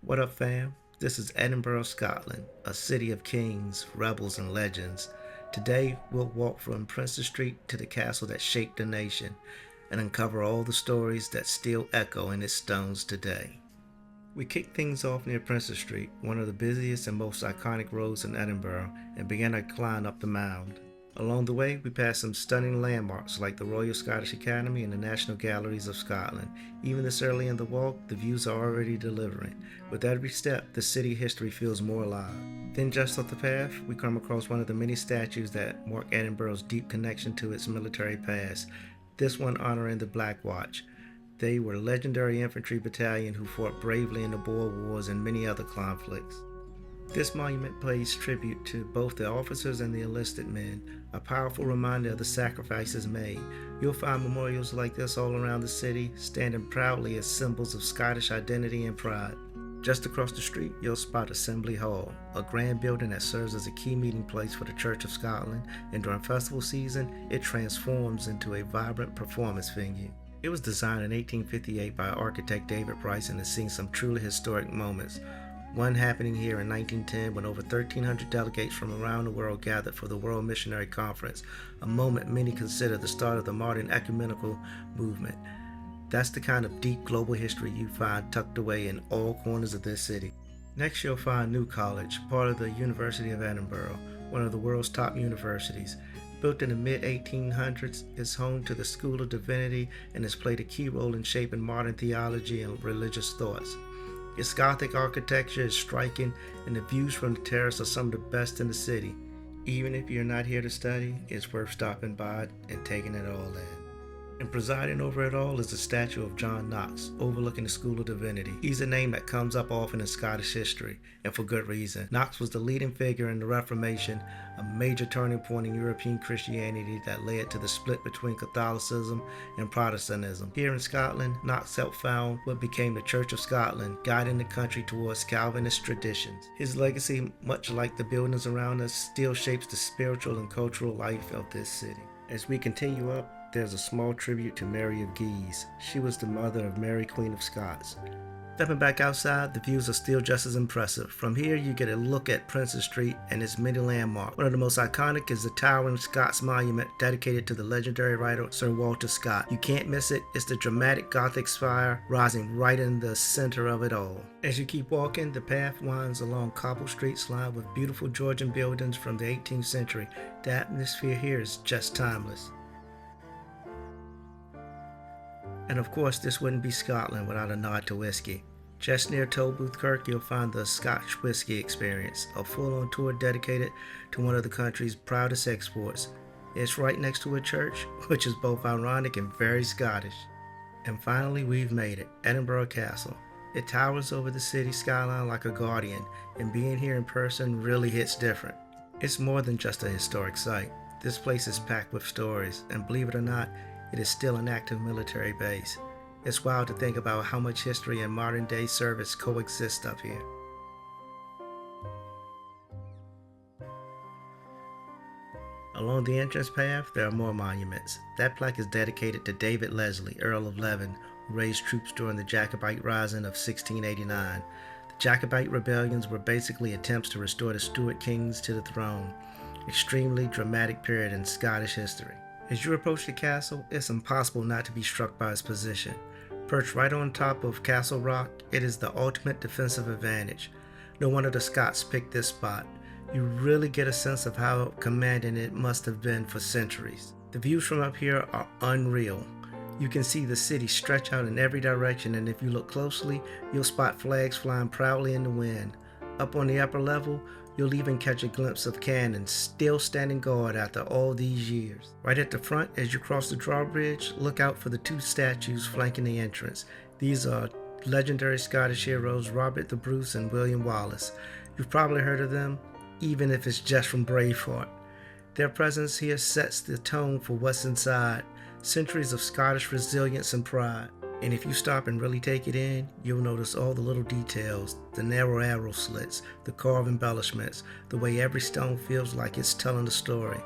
What up, fam? This is Edinburgh, Scotland, a city of kings, rebels, and legends. Today, we'll walk from Princes Street to the castle that shaped the nation and uncover all the stories that still echo in its stones today. We kicked things off near Princes Street, one of the busiest and most iconic roads in Edinburgh, and began our climb up the Mound. Along the way, we passed some stunning landmarks like the Royal Scottish Academy and the National Galleries of Scotland. Even this early in the walk, the views are already delivering. With every step, the city history feels more alive. Then just off the path, we come across one of the many statues that mark Edinburgh's deep connection to its military past, this one honoring the Black Watch. They were a legendary infantry battalion who fought bravely in the Boer Wars and many other conflicts. This monument pays tribute to both the officers and the enlisted men, a powerful reminder of the sacrifices made. You'll find memorials like this all around the city, standing proudly as symbols of Scottish identity and pride. Just across the street, you'll spot Assembly Hall, a grand building that serves as a key meeting place for the Church of Scotland, and during festival season, it transforms into a vibrant performance venue. It was designed in 1858 by architect David Price and has seen some truly historic moments. One happening here in 1910 when over 1,300 delegates from around the world gathered for the World Missionary Conference, a moment many consider the start of the modern ecumenical movement. That's the kind of deep global history you find tucked away in all corners of this city. Next, you'll find New College, part of the University of Edinburgh, one of the world's top universities. Built in the mid-1800s, it's home to the School of Divinity and has played a key role in shaping modern theology and religious thoughts. Its Gothic architecture is striking, and the views from the terrace are some of the best in the city. Even if you're not here to study, it's worth stopping by and taking it all in. And presiding over it all is a statue of John Knox, overlooking the School of Divinity. He's a name that comes up often in Scottish history, and for good reason. Knox was the leading figure in the Reformation, a major turning point in European Christianity that led to the split between Catholicism and Protestantism. Here in Scotland, Knox helped found what became the Church of Scotland, guiding the country towards Calvinist traditions. His legacy, much like the buildings around us, still shapes the spiritual and cultural life of this city. As we continue up, there's a small tribute to Mary of Guise. She was the mother of Mary, Queen of Scots. Stepping back outside, the views are still just as impressive. From here, you get a look at Princes Street and its many landmarks. One of the most iconic is the towering Scots monument dedicated to the legendary writer Sir Walter Scott. You can't miss it. It's the dramatic Gothic spire rising right in the center of it all. As you keep walking, the path winds along cobbled streets lined with beautiful Georgian buildings from the 18th century. The atmosphere here is just timeless. And of course, this wouldn't be Scotland without a nod to whiskey. Just near Tolbooth Kirk, you'll find the Scotch Whiskey Experience, a full-on tour dedicated to one of the country's proudest exports. It's right next to a church, which is both ironic and very Scottish. And finally, we've made it, Edinburgh Castle. It towers over the city skyline like a guardian, and being here in person really hits different. It's more than just a historic site. This place is packed with stories, and believe it or not, it is still an active military base. It's wild to think about how much history and modern day service coexist up here. Along the entrance path, there are more monuments. That plaque is dedicated to David Leslie, Earl of Leven, who raised troops during the Jacobite Rising of 1689. The Jacobite rebellions were basically attempts to restore the Stuart kings to the throne. Extremely dramatic period in Scottish history. As you approach the castle, it's impossible not to be struck by its position. Perched right on top of Castle Rock, it is the ultimate defensive advantage. No wonder the Scots picked this spot. You really get a sense of how commanding it must have been for centuries. The views from up here are unreal. You can see the city stretch out in every direction, and if you look closely, you'll spot flags flying proudly in the wind. Up on the upper level, you'll even catch a glimpse of cannons still standing guard after all these years. Right at the front, as you cross the drawbridge, look out for the two statues flanking the entrance. These are legendary Scottish heroes Robert the Bruce and William Wallace. You've probably heard of them, even if it's just from Braveheart. Their presence here sets the tone for what's inside, centuries of Scottish resilience and pride. And if you stop and really take it in, you'll notice all the little details, the narrow arrow slits, the carved embellishments, the way every stone feels like it's telling a story.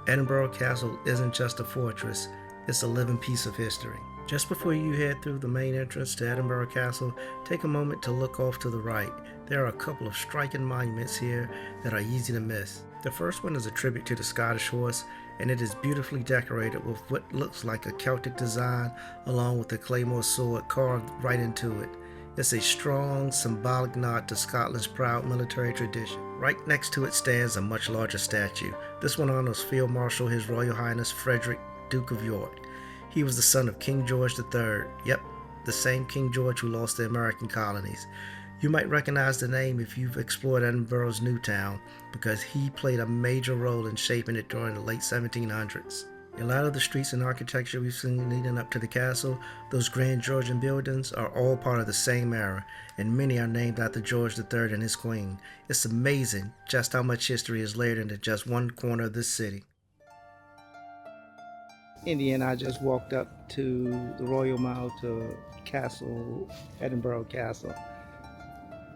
Edinburgh Castle isn't just a fortress, it's a living piece of history. Just before you head through the main entrance to Edinburgh Castle, take a moment to look off to the right. There are a couple of striking monuments here that are easy to miss. The first one is a tribute to the Scottish horse, and it is beautifully decorated with what looks like a Celtic design along with the claymore sword carved right into it. It's a strong, symbolic nod to Scotland's proud military tradition. Right next to it stands a much larger statue. This one honors Field Marshal His Royal Highness Frederick, Duke of York. He was the son of King George III. Yep, the same King George who lost the American colonies. You might recognize the name if you've explored Edinburgh's New Town, because he played a major role in shaping it during the late 1700s. A lot of the streets and architecture we've seen leading up to the castle, those grand Georgian buildings, are all part of the same era, and many are named after George III and his queen. It's amazing just how much history is layered into just one corner of this city. Indy and I just walked up to the Royal Mound to Edinburgh Castle.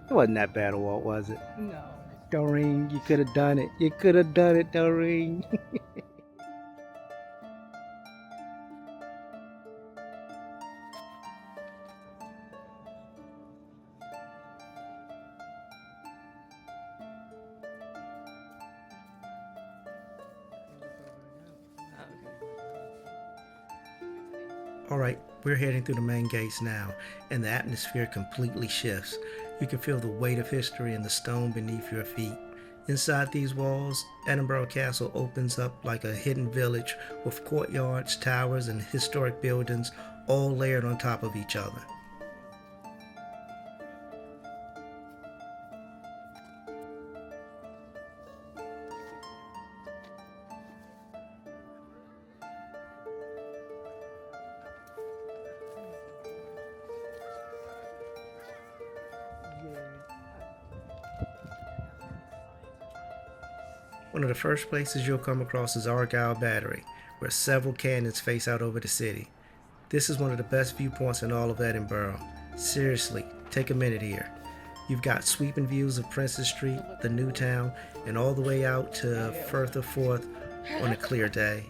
It wasn't that bad a walk, was it? No. Doreen, you could have done it. You could have done it, Doreen. Alright, we're heading through the main gates now, and the atmosphere completely shifts. You can feel the weight of history in the stone beneath your feet. Inside these walls, Edinburgh Castle opens up like a hidden village with courtyards, towers, and historic buildings all layered on top of each other. One of the first places you'll come across is Argyle Battery, where several cannons face out over the city. This is one of the best viewpoints in all of Edinburgh. Seriously, take a minute here. You've got sweeping views of Princes Street, the New Town, and all the way out to Firth of Forth on a clear day.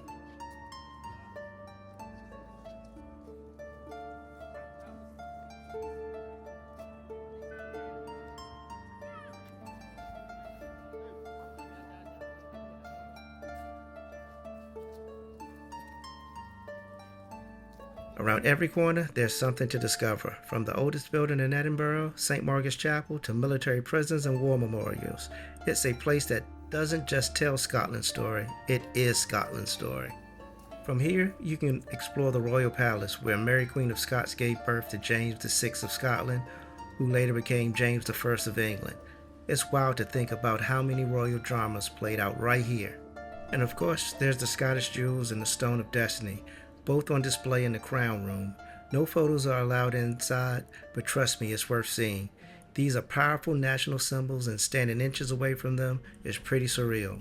Around every corner, there's something to discover, from the oldest building in Edinburgh, St. Margaret's Chapel, to military prisons and war memorials. It's a place that doesn't just tell Scotland's story, it is Scotland's story. From here, you can explore the Royal Palace, where Mary Queen of Scots gave birth to James VI of Scotland, who later became James I of England. It's wild to think about how many royal dramas played out right here. And of course, there's the Scottish Jewels and the Stone of Destiny, both on display in the Crown Room. No photos are allowed inside, but trust me, it's worth seeing. These are powerful national symbols, and standing inches away from them is pretty surreal.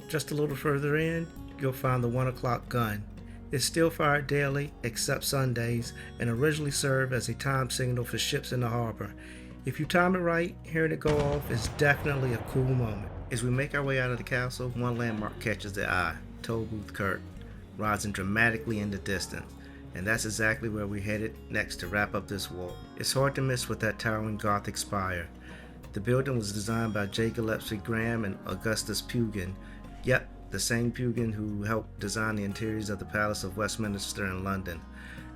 Just a little further in, you'll find the 1 o'clock gun. It's still fired daily, except Sundays, and originally served as a time signal for ships in the harbor. If you time it right, hearing it go off is definitely a cool moment. As we make our way out of the castle, one landmark catches the eye, Tolbooth Kirk, rising dramatically in the distance. And that's exactly where we're headed next to wrap up this walk. It's hard to miss with that towering Gothic spire. The building was designed by J. Gillespie Graham and Augustus Pugin. Yep, the same Pugin who helped design the interiors of the Palace of Westminster in London.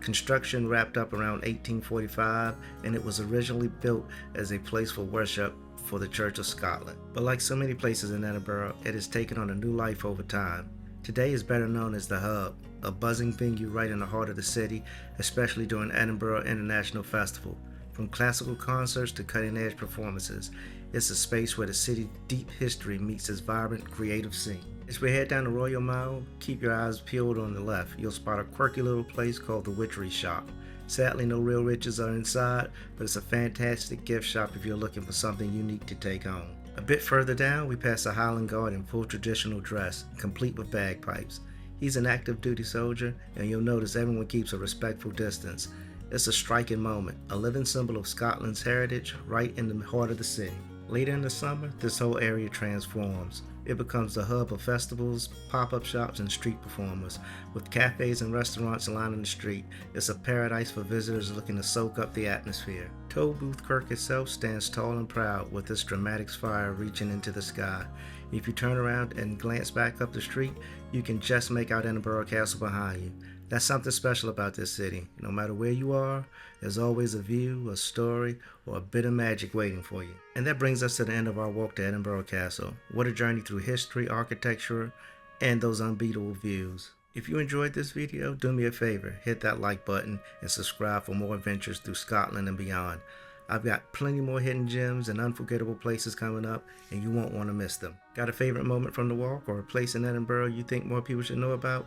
Construction wrapped up around 1845, and it was originally built as a place for worship for the Church of Scotland. But like so many places in Edinburgh, it has taken on a new life over time. Today is better known as the Hub, a buzzing venue right in the heart of the city, especially during Edinburgh International Festival. From classical concerts to cutting-edge performances, it's a space where the city's deep history meets its vibrant, creative scene. As we head down the Royal Mound, keep your eyes peeled on the left. You'll spot a quirky little place called the Witchery Shop. Sadly, no real riches are inside, but it's a fantastic gift shop if you're looking for something unique to take home. A bit further down, we pass a Highland Guard in full traditional dress, complete with bagpipes. He's an active duty soldier, and you'll notice everyone keeps a respectful distance. It's a striking moment, a living symbol of Scotland's heritage right in the heart of the city. Later in the summer, this whole area transforms. It becomes the hub of festivals, pop-up shops, and street performers. With cafes and restaurants lining the street, it's a paradise for visitors looking to soak up the atmosphere. Tolbooth Kirk itself stands tall and proud with its dramatic spire reaching into the sky. If you turn around and glance back up the street, you can just make out Edinburgh Castle behind you. That's something special about this city. No matter where you are, there's always a view, a story, or a bit of magic waiting for you. And that brings us to the end of our walk to Edinburgh Castle. What a journey through history, architecture, and those unbeatable views. If you enjoyed this video, do me a favor, hit that like button and subscribe for more adventures through Scotland and beyond. I've got plenty more hidden gems and unforgettable places coming up, and you won't want to miss them. Got a favorite moment from the walk or a place in Edinburgh you think more people should know about?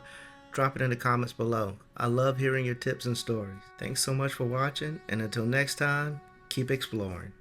Drop it in the comments below. I love hearing your tips and stories. Thanks so much for watching, and until next time, keep exploring.